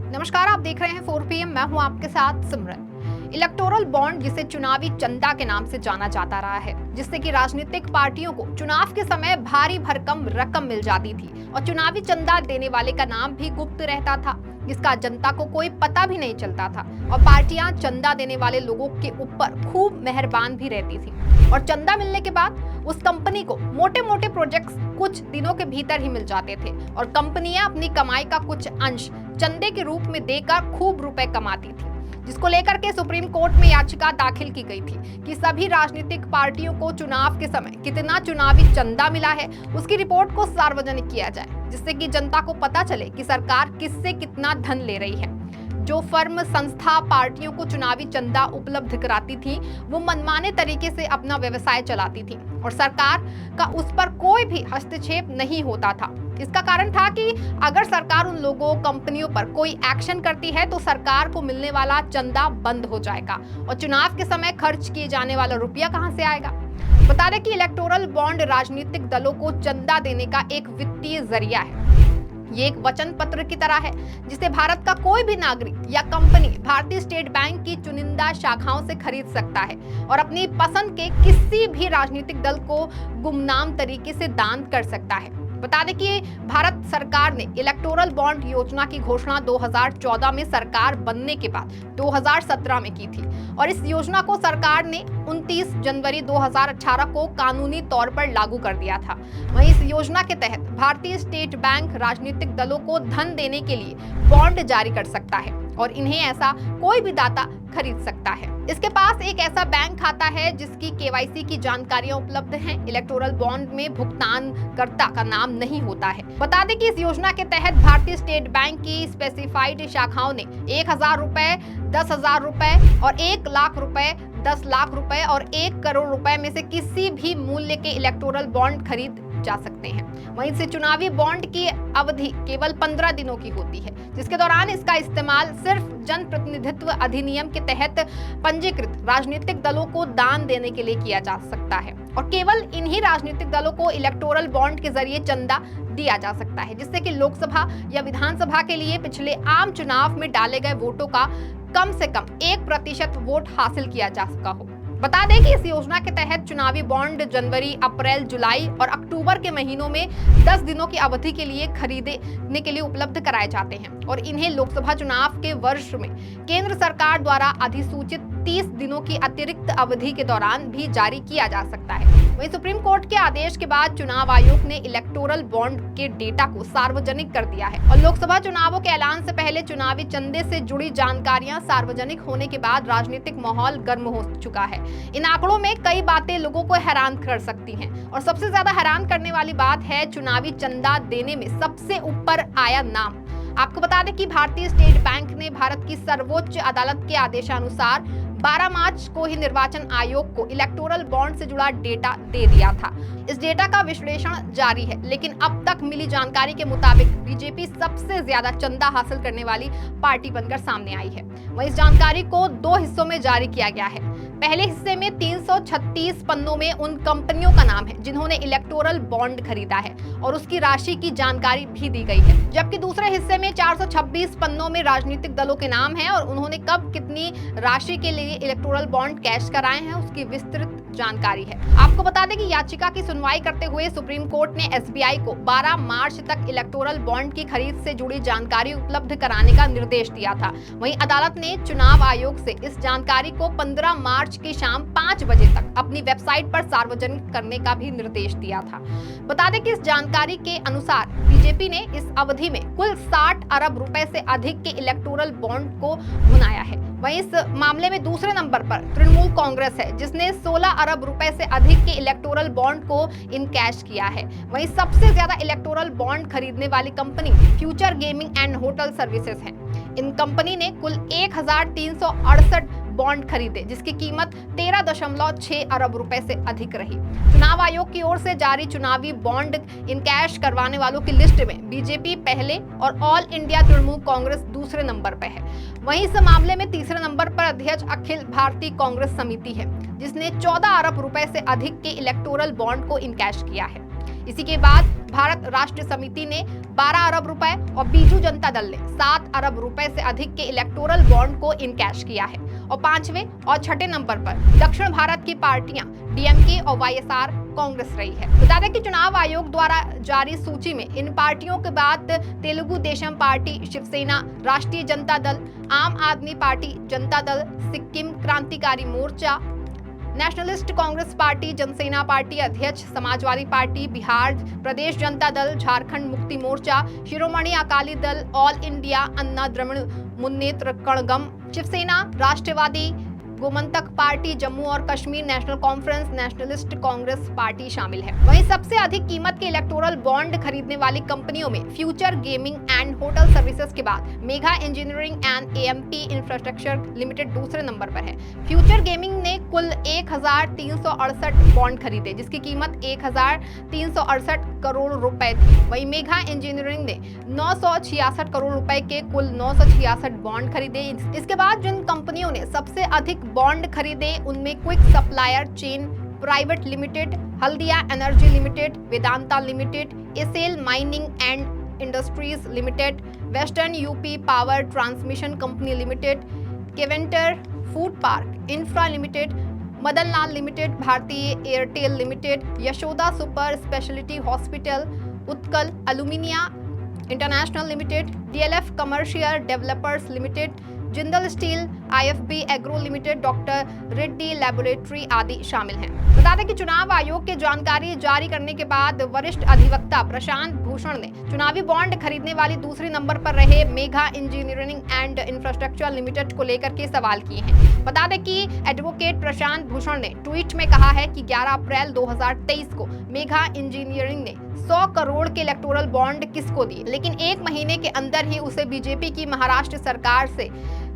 नमस्कार, आप देख रहे हैं 4 PM। मैं हूं आपके साथ सिमरन। इलेक्टोरल बॉन्ड, जिसे चुनावी चंदा के नाम से जाना जाता रहा है, जिससे कि राजनीतिक पार्टियों को चुनाव के समय भारी भरकम रकम मिल जाती थी और चुनावी चंदा देने वाले का नाम भी गुप्त रहता था, जिसका जनता को कोई पता भी नहीं चलता था। और पार्टियां चंदा देने वाले लोगों के ऊपर खूब मेहरबान भी रहती थी और चंदा मिलने के बाद उस कंपनी को मोटे मोटे प्रोजेक्ट्स कुछ दिनों के भीतर ही मिल जाते थे और कंपनियां अपनी कमाई का कुछ अंश चंदे के रूप में देकर खूब रुपए कमाती थी, जिसको लेकर के सुप्रीम कोर्ट में याचिका दाखिल की गई थी कि सभी राजनीतिक पार्टियों को चुनाव के समय कितना चुनावी चंदा मिला है उसकी रिपोर्ट को सार्वजनिक किया जाए, जिससे कि जनता को पता चले कि सरकार किससे कितना धन ले रही है। जो फर्म संस्था पार्टियों को चुनावी चंदा उपलब्ध कराती थी वो मनमाने तरीके से अपना व्यवसाय चलाती थी और सरकार का उस पर कोई भी हस्तक्षेप नहीं होता था। इसका कारण था कि अगर सरकार उन लोगों कंपनियों पर कोई एक्शन करती है तो सरकार को मिलने वाला चंदा बंद हो जाएगा और चुनाव के समय खर्च किए जाने वाला रुपया कहां से आएगा। बता दें कि इलेक्टोरल बॉन्ड राजनीतिक दलों को चंदा देने का एक वित्तीय जरिया है। ये एक वचन पत्र की तरह है जिसे भारत का कोई भी नागरिक या कंपनी भारतीय स्टेट बैंक की चुनिंदा शाखाओं से खरीद सकता है और अपनी पसंद के किसी भी राजनीतिक दल को गुमनाम तरीके से दान कर सकता है। बता दें कि भारत सरकार ने इलेक्टोरल बॉन्ड योजना की घोषणा 2014 में सरकार बनने के बाद 2017 में की थी और इस योजना को सरकार ने 29 जनवरी 2018 को कानूनी तौर पर लागू कर दिया था। वहीं इस योजना के तहत भारतीय स्टेट बैंक राजनीतिक दलों को धन देने के लिए बॉन्ड जारी कर सकता है और इन्हें ऐसा कोई भी दाता खरीद सकता है। इसके पास एक ऐसा बैंक खाता है जिसकी KYC की जानकारियां उपलब्ध हैं। इलेक्टोरल बॉन्ड में भुगतानकर्ता का नाम नहीं होता है। बता दें कि इस योजना के तहत भारतीय स्टेट बैंक की स्पेसिफाइड शाखाओं ने 1,000 रुपए, 10,000 रुपए और 1 लाख रुपए, 10 लाख रुपए और 1 करोड़ रुपए में से किसी भी मूल्य के इलेक्टोरल बॉन्ड खरीद जा सकते हैं। वहीं से चुनावी बॉन्ड की अवधि केवल 15 दिनों की होती है, जिसके दौरान इसका इस्तेमाल सिर्फ जनप्रतिनिधित्व अधिनियम के तहत पंजीकृत राजनीतिक दलों को दान देने के लिए किया जा सकता है और केवल इन्हीं राजनीतिक दलों को इलेक्टोरल बॉन्ड के जरिए चंदा दिया जा सकता है, जिससे कि लोकसभा या विधानसभा के लिए पिछले आम चुनाव में डाले गए वोटों का कम से कम 1% वोट हासिल किया जा सका हो। बता दें कि इस योजना के तहत चुनावी बॉन्ड जनवरी, अप्रैल, जुलाई और अक्टूबर के महीनों में 10 दिनों की अवधि के लिए खरीदने के लिए उपलब्ध कराए जाते हैं और इन्हें लोकसभा चुनाव के वर्ष में केंद्र सरकार द्वारा अधिसूचित 30 दिनों की अतिरिक्त अवधि के दौरान भी जारी किया जा सकता है। वहीं सुप्रीम कोर्ट के आदेश के बाद चुनाव आयोग ने इलेक्टोरल बॉन्ड के डेटा को सार्वजनिक कर दिया है और लोकसभा चुनावों के ऐलान से पहले चुनावी चंदे से जुड़ी जानकारियां सार्वजनिक होने के बाद राजनीतिक माहौल गर्म हो चुका है। इन आंकड़ों में कई बातें लोगों को हैरान कर सकती हैं और सबसे ज्यादा हैरान करने वाली बात है चुनावी चंदा देने में सबसे ऊपर आया नाम। आपको बता दें कि भारतीय स्टेट बैंक ने भारत की सर्वोच्च अदालत के आदेशानुसार 12 मार्च को ही निर्वाचन आयोग को इलेक्टोरल बॉन्ड से जुड़ा डेटा दे दिया था। इस डेटा का विश्लेषण जारी है, लेकिन अब तक मिली जानकारी के मुताबिक बीजेपी सबसे ज्यादा चंदा हासिल करने वाली पार्टी बनकर सामने आई है। वहीं इस जानकारी को 2 हिस्सों में जारी किया गया है। पहले हिस्से में 336 पन्नों में उन कंपनियों का नाम है जिन्होंने इलेक्टोरल बॉन्ड खरीदा है और उसकी राशि की जानकारी भी दी गई है, जबकि दूसरे हिस्से में 426 पन्नों में राजनीतिक दलों के नाम है और उन्होंने कब कितनी राशि के लिए इलेक्टोरल बॉन्ड कैश कराए हैं उसकी विस्तृत जानकारी है। आपको बता दें कि याचिका की सुनवाई करते हुए सुप्रीम कोर्ट ने SBI को 12 मार्च तक इलेक्टोरल बॉन्ड की खरीद से जुड़ी जानकारी उपलब्ध कराने का निर्देश दिया था। वहीं अदालत ने चुनाव आयोग से इस जानकारी को 15 मार्च की शाम 5 बजे तक अपनी वेबसाइट पर सार्वजनिक करने का भी निर्देश दिया था। बता दें कि इस जानकारी के अनुसार बीजेपी ने इस अवधि में कुल 60 अरब रुपए से अधिक के इलेक्टोरल बॉन्ड को भुनाया है। वहीं इस मामले में दूसरे नंबर पर तृणमूल कांग्रेस है, जिसने 16 अरब रुपए से अधिक के इलेक्टोरल बॉन्ड को इनकैश किया है। वहीं सबसे ज्यादा इलेक्टोरल बॉन्ड खरीदने वाली company future gaming and hotel services है। इन कंपनी ने कुल 1368 बॉन्ड खरीदे, जिसकी कीमत 13.6 अरब रुपए से अधिक रही। चुनाव आयोग की ओर से जारी चुनावी बॉन्ड इनकैश करवाने वालों की लिस्ट में बीजेपी पहले और ऑल इंडिया तृणमूल कांग्रेस दूसरे नंबर पर है। वहीं इस मामले में तीसरे नंबर पर अध्यक्ष अखिल भारतीय कांग्रेस समिति है, जिसने 14 अरब रुपए से अधिक के इलेक्टोरल बॉन्ड को इनकैश किया है। इसी के बाद भारत राष्ट्र समिति ने 12 अरब रुपए और बीजू जनता दल ने 7 अरब रुपए से अधिक के इलेक्टोरल बॉन्ड को इनकैश किया है। और 5वें और 6ठे नंबर पर दक्षिण भारत की पार्टियां डीएमके और वाईएसआर कांग्रेस रही है। बता दें कि चुनाव आयोग द्वारा जारी सूची में इन पार्टियों के बाद तेलुगु देशम पार्टी, शिवसेना, राष्ट्रीय जनता दल, आम आदमी पार्टी, जनता Dal, Sikkim Krantikari Morcha, Nationalist Congress Party, Janasena Party अध्यक्ष, समाजवादी पार्टी, बिहार प्रदेश जनता दल, झारखंड मुक्ति मोर्चा, शिरोमणि अकाली दल, ऑल इंडिया अन्ना द्रविड़ मुन्नेत्र कड़गम, शिवसेना, राष्ट्रवादी गोमंतक पार्टी, जम्मू और Kashmir national conference, nationalist Congress party शामिल है। वहीं सबसे अधिक कीमत के इलेक्टोरल बॉन्ड खरीदने वाली कंपनियों में future gaming and hotel services के बाद mega engineering and AMP infrastructure limited दूसरे नंबर पर है। फ्यूचर गेमिंग ने कुल 1368 बॉन्ड खरीदे, जिसकी कीमत 1368 करोड़ रुपए थी। वहीं मेगा इंजीनियरिंग ने 966 करोड़ रुपए के कुल 966 बॉन्ड खरीदे। इसके बाद जिन कंपनियों ने सबसे अधिक बॉन्ड खरीदे उनमें Quick Supplier Chain Private Limited, Haldia Energy Limited, Vedanta Limited, Essel Mining and Industries Limited, Western UP Power Transmission Company Limited, Keventer Food Park Infra Limited, Madan Lal Limited, Bharti Airtel Limited, Yashoda Super Speciality Hospital, Utkal Alumina International Limited, DLF Commercial Developers Limited, Jindal Steel, IFB Agro Limited, Doctor Reddy Laboratory आदि शामिल हैं। बता दें कि चुनाव आयोग के जानकारी जारी करने के बाद वरिष्ठ अधिवक्ता प्रशांत भूषण ने चुनावी बॉन्ड खरीदने वाली दूसरे नंबर पर रहे mega engineering and infrastructure limited को लेकर के सवाल किए हैं। बता दें कि एडवोकेट प्रशांत भूषण ने ट्वीट में कहा है कि 11 अप्रैल 2023 को मेगा इंजीनियरिंग ने 100 करोड़ के इलेक्टोरल बॉन्ड किसको दिए, लेकिन एक महीने के अंदर ही उसे बीजेपी की महाराष्ट्र सरकार से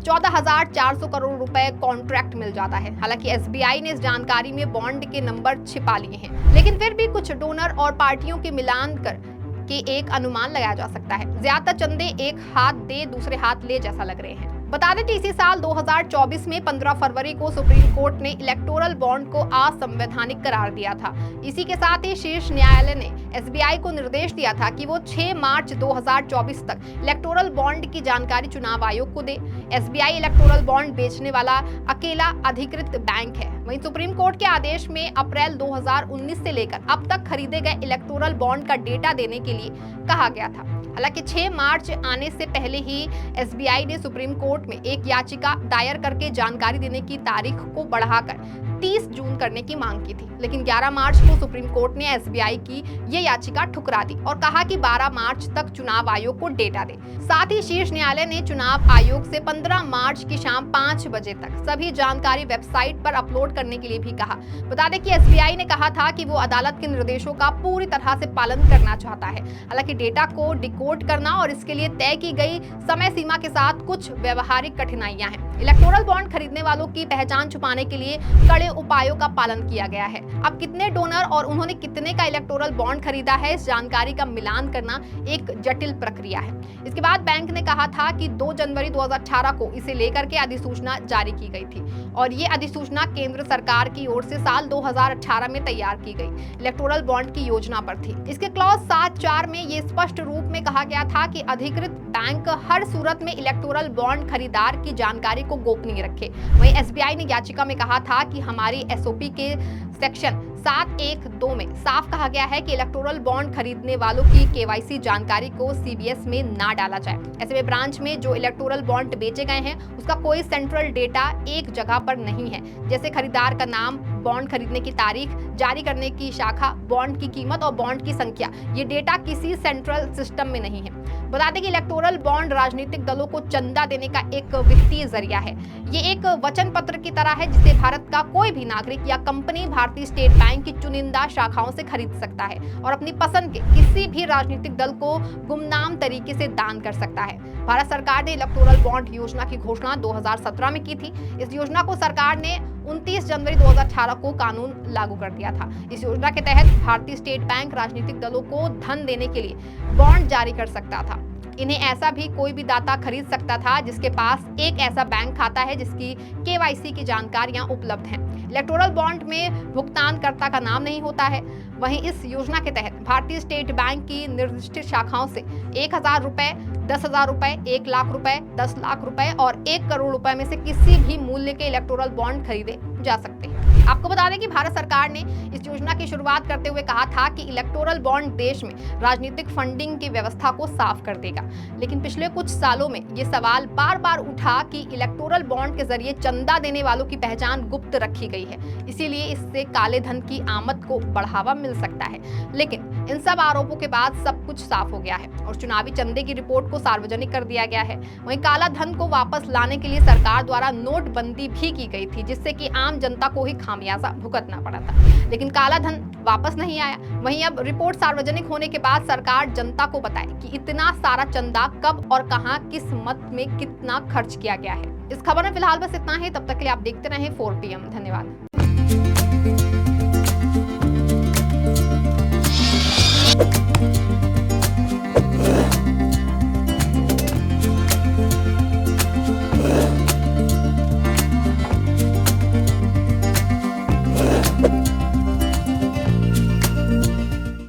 14,400 करोड़ रुपए कॉन्ट्रैक्ट मिल जाता है। हालांकि एसबीआई ने इस जानकारी में बॉन्ड के नंबर छिपा लिए हैं, लेकिन फिर भी कुछ डोनर और पार्टियों के मिलान कर के एक अनुमान लगाया जा सकता है। ज्यादातर चंदे एक हाथ दे दूसरे हाथ ले जैसा लग रहे हैं। बता दें कि इसी साल 2024 में 15 फरवरी को सुप्रीम कोर्ट ने इलेक्टोरल बॉन्ड को असंवैधानिक करार दिया था। इसी के साथ ही शीर्ष न्यायालय ने एसबीआई को निर्देश दिया था कि वो 6 मार्च 2024 तक इलेक्टोरल बॉन्ड की जानकारी चुनाव आयोग को दे। एसबीआई इलेक्टोरल बॉन्ड बेचने वाला अकेला अधिकृत बैंक है। वहीं सुप्रीम कोर्ट के आदेश में अप्रैल 2019 से लेकर अब तक खरीदे गए इलेक्टोरल बॉन्ड का डेटा देने के लिए कहा गया था। हालांकि 6 मार्च आने से पहले ही एसबीआई ने सुप्रीम कोर्ट में एक याचिका दायर करके जानकारी देने की तारीख को बढ़ाकर 30 जून करने की मांग की थी, लेकिन 11 मार्च को सुप्रीम कोर्ट ने एसबीआई की ये याचिका ठुकरा दी और कहा कि 12 मार्च तक चुनाव आयोग को डेटा दे। साथ ही शीर्ष न्यायालय ने चुनाव आयोग से 15 मार्च की शाम 5 बजे तक सभी जानकारी वेबसाइट पर अपलोड करने के लिए भी कहा। बता दें कि एसबीआई ने कहा था कि वो अदालत के निर्देशों का पूरी तरह से पालन करना चाहता है। हालांकि डेटा को डिकोड करना और इसके लिए तय की गई समय सीमा के साथ कुछ व्यवहारिक कठिनाइयां हैं। इलेक्टोरल बॉन्ड खरीदने वालों की पहचान छुपाने के लिए कड़े उपायों का पालन किया गया है। अब कितने डोनर और उन्होंने कितने का इलेक्टोरल बॉन्ड खरीदा है, इस जानकारी का मिलान करना एक जटिल प्रक्रिया है। इसके बाद बैंक ने कहा था कि 2 जनवरी 2018 को इसे लेकर के अधिसूचना जारी की गई थी और ये अधिसूचना केंद्र सरकार की ओर से साल 2018 में तैयार की गई इलेक्टोरल बॉन्ड की योजना पर थी। इसके क्लॉज 7(4) में ये स्पष्ट रूप में कहा गया था कि अधिकृत बैंक हर सूरत में इलेक्टोरल बॉन्ड खरीदार की जानकारी को गोपनीय रखे। वहीं एसबीआई ने याचिका में कहा था कि हमारी एसओपी के सेक्शन 7(1)(2) में साफ कहा गया है कि इलेक्टोरल बॉन्ड खरीदने वालों की केवाईसी जानकारी को सीबीएस में ना डाला जाए। ऐसे में ब्रांच में जो इलेक्टोरल बॉन्ड बेचे गए हैं उसका कोई सेंट्रल डेटा एक जगह पर नहीं है, जैसे खरीदार का नाम, बॉन्ड खरीदने की तारीख, जारी करने की शाखा, बॉन्ड की कीमत और बॉन्ड की संख्या। ये डेटा किसी सेंट्रल सिस्टम में नहीं है। बता दें कि इलेक्टोरल बॉन्ड राजनीतिक दलों को चंदा देने का एक वित्तीय जरिया है। ये एक वचन पत्र की तरह है जिसे भारत का कोई भी नागरिक या कंपनी भारतीय स्टेट बैंक की चुनिंदा शाखाओं से खरीद सकता है और अपनी पसंद के किसी भी राजनीतिक दल को गुमनाम तरीके से दान कर सकता है। भारत सरकार ने इलेक्टोरल बॉन्ड योजना की घोषणा 2017 में की थी। इस योजना को सरकार ने 29 जनवरी 2018 को कानून लागू कर दिया था। इस योजना के तहत भारतीय स्टेट बैंक राजनीतिक दलों को धन देने के लिए बॉन्ड जारी कर सकता था। इन्हें ऐसा भी कोई भी दाता खरीद सकता था जिसके पास एक ऐसा बैंक खाता है जिसकी केवाईसी की जानकारियां उपलब्ध हैं। इलेक्टोरल बॉन्ड में भुगतानकर्ता का नाम नहीं होता है। वहीं इस योजना के तहत भारतीय स्टेट बैंक की निर्दिष्ट शाखाओं से 1000 रुपए, 10,000 रुपए, 1 लाख रुपए, 10 लाख रुपए और 1 करोड़ रुपए में से किसी भी मूल्य के इलेक्टोरल बॉन्ड खरीदे जा सकते हैं। आपको बता दें कि भारत सरकार ने इस योजना की शुरुआत करते हुए कहा था कि इलेक्टोरल बॉन्ड देश में राजनीतिक फंडिंग की व्यवस्था को साफ कर देगा। लेकिन पिछले कुछ सालों में ये सवाल बार बार उठा कि इलेक्टोरल बॉन्ड के जरिए चंदा देने वालों की पहचान गुप्त रखी गई है, इसीलिए इससे काले धन की आमद को बढ़ावा मिल सकता है। लेकिन इन सब आरोपों के बाद सब कुछ साफ हो गया है और चुनावी चंदे की रिपोर्ट को सार्वजनिक कर दिया गया है। वहीं काला धन को वापस लाने के लिए सरकार द्वारा नोटबंदी भी की गई थी, जिससे कि आम जनता को ही खामियाजा भुगतना पड़ा था। लेकिन काला धन वापस नहीं आया। वहीं अब रिपोर्ट सार्वजनिक होने के बाद सरकार जनता को बताए कि इतना सारा चंदा कब और कहां, किस मत में कितना खर्च किया गया है। इस खबर में फिलहाल बस इतना ही। तब तक के लिए आप देखते रहें 4 PM। धन्यवाद।